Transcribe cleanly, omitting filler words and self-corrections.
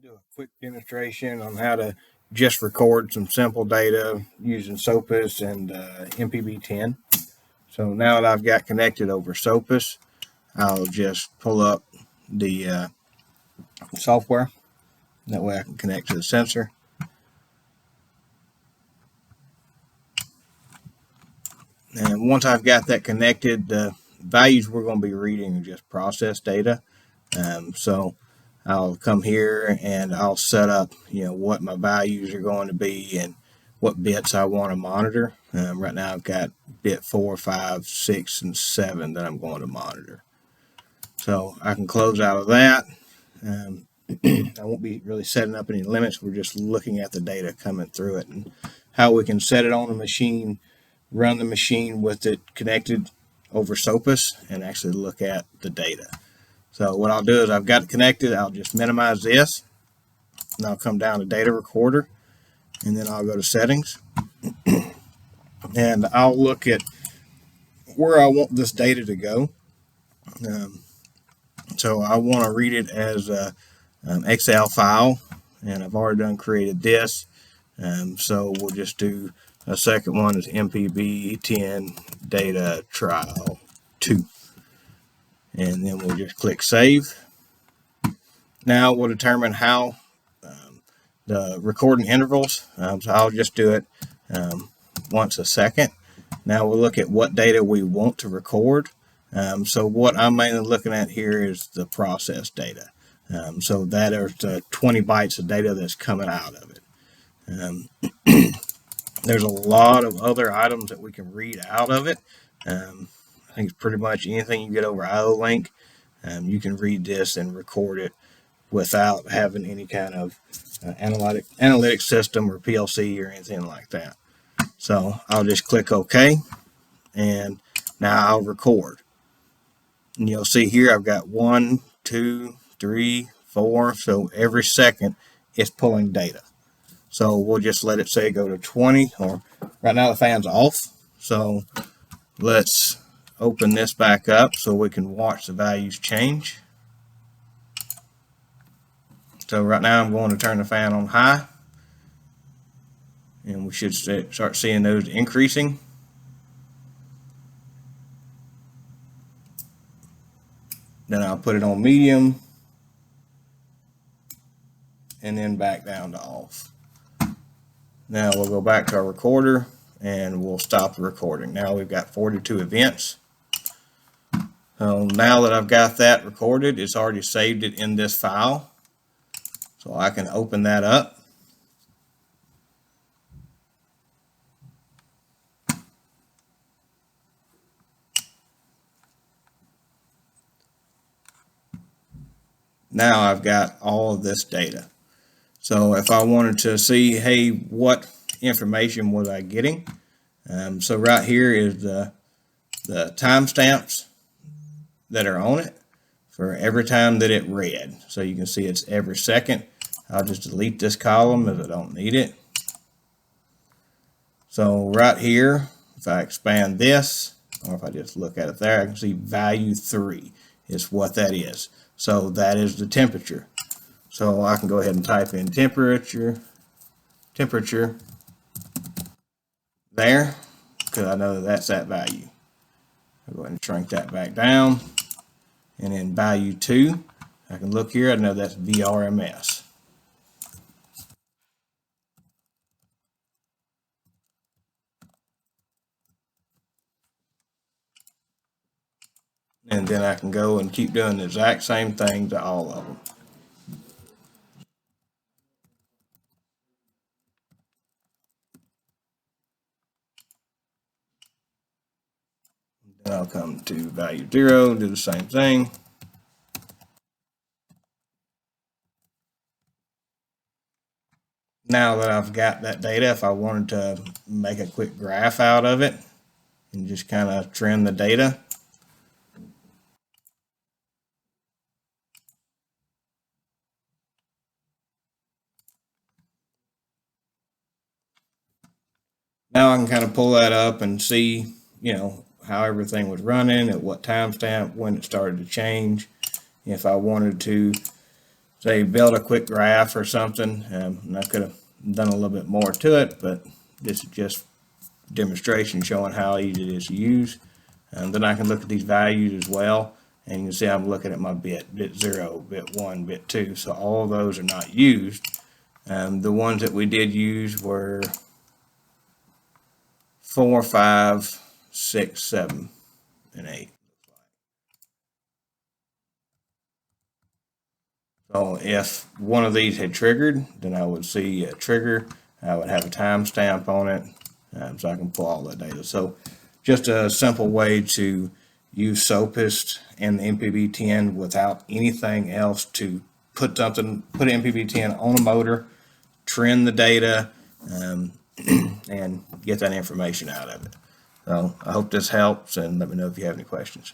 Do a quick demonstration on how to just record some simple data using SOPAS and MPB10. So now that I've got connected over SOPAS, I'll just pull up the software. That way I can connect to the sensor. And once I've got that connected, the values we're going to be reading are just process data. So I'll come here and I'll set up, what my values are going to be and what bits I want to monitor. Right now I've got bit 4, 5, 6, and 7 that I'm going to monitor. So I can close out of that. I won't be really setting up any limits. We're just looking at the data coming through it and how we can set it on the machine, run the machine with it connected over SOPAS, and actually look at the data. So what I'll do is I've got it connected. I'll just minimize this, and I'll come down to data recorder, and then I'll go to settings, and I'll look at where I want this data to go. So I want to read it as a Excel file, and I've already created this. So we'll just do a second one is MPB10 data trial 2. And then we'll just click save. Now we'll determine how the recording intervals. So I'll just do it once a second. Now we'll look at what data we want to record. So what I'm mainly looking at here is the process data. So that is the 20 bytes of data that's coming out of it. There's a lot of other items that we can read out of it. I think it's pretty much anything you get over IO link. You can read this and record it without having any kind of analytic system or PLC or anything like that. So I'll just click OK, and now I'll record. And you'll see here I've got 1, 2, 3, 4. So every second it's pulling data. So we'll just let it say go to 20, or right now the fan's off. So let's open this back up so we can watch the values change. So right now I'm going to turn the fan on high, and we should start seeing those increasing. Then I'll put it on medium, and then back down to off. Now we'll go back to our recorder and we'll stop the recording. Now we've got 42 events. So now that I've got that recorded, it's already saved it in this file. So I can open that up. Now I've got all of this data. So if I wanted to see, hey, what information was I getting? So right here is the timestamps that are on it for every time that it read. So you can see it's every second. I'll just delete this column if I don't need it. So right here, if I expand this, or if I just look at it there, I can see value 3 is what that is. So that is the temperature. So I can go ahead and type in temperature there, because I know that's that value. I'll go ahead and shrink that back down. And then value 2, I can look here, I know that's VRMS. And then I can go and keep doing the exact same thing to all of them. Then I'll come to value 0, do the same thing. Now that I've got that data, if I wanted to make a quick graph out of it and just kind of trend the data, now I can kind of pull that up and see, how everything was running, at what timestamp, when it started to change. If I wanted to say build a quick graph or something, and I could have done a little bit more to it, but this is just demonstration showing how easy it is to use. Then I can look at these values as well, and you can see I'm looking at my bit 0, bit 1, bit 2, so all of those are not used. The ones that we did use were 4, 5, 6, 7, and 8. So if one of these had triggered, then I would see a trigger. I would have a timestamp on it, so I can pull all that data. So just a simple way to use SOPAS and the MPB10 without anything else, to put MPB10 on a motor, trend the data, and get that information out of it. So I hope this helps, and let me know if you have any questions.